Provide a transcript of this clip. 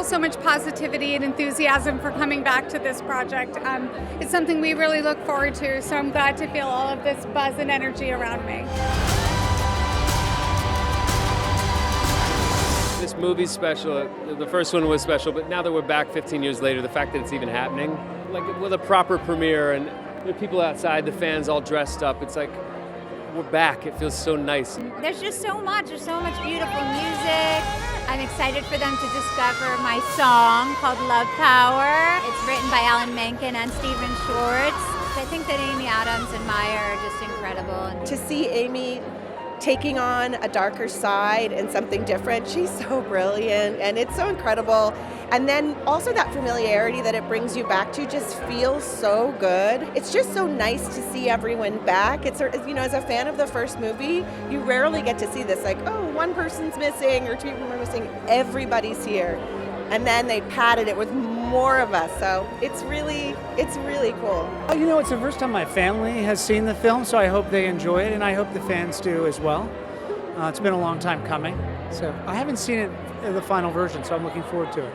so much positivity and enthusiasm for coming back to this project. It's something we really look forward to, so I'm glad to feel all of this buzz and energy around me. This movie's special. The first one was special, but now that we're back 15 years later, the fact that it's even happening, like with a proper premiere and the people outside, the fans all dressed up, it's like we're back. It feels so nice. There's just so much. There's so much beautiful music. I'm excited for them to discover my song called Love Power. It's written by Alan Menken and Stephen Schwartz. I think that Amy Adams and Maya are just incredible. To see Amy taking on a darker side and something different, she's so brilliant and it's so incredible. And then also that familiarity that it brings you back to just feels so good. It's just so nice to see everyone back. It's, you know, as a fan of the first movie, you rarely get to see this, like, oh, one person's missing or two people are missing. Everybody's here. And then they padded it with more of us, so it's really cool. You know, it's the first time my family has seen the film, so I hope they enjoy it, and I hope the fans do as well. It's been a long time coming, so I haven't seen it in the final version, so I'm looking forward to it.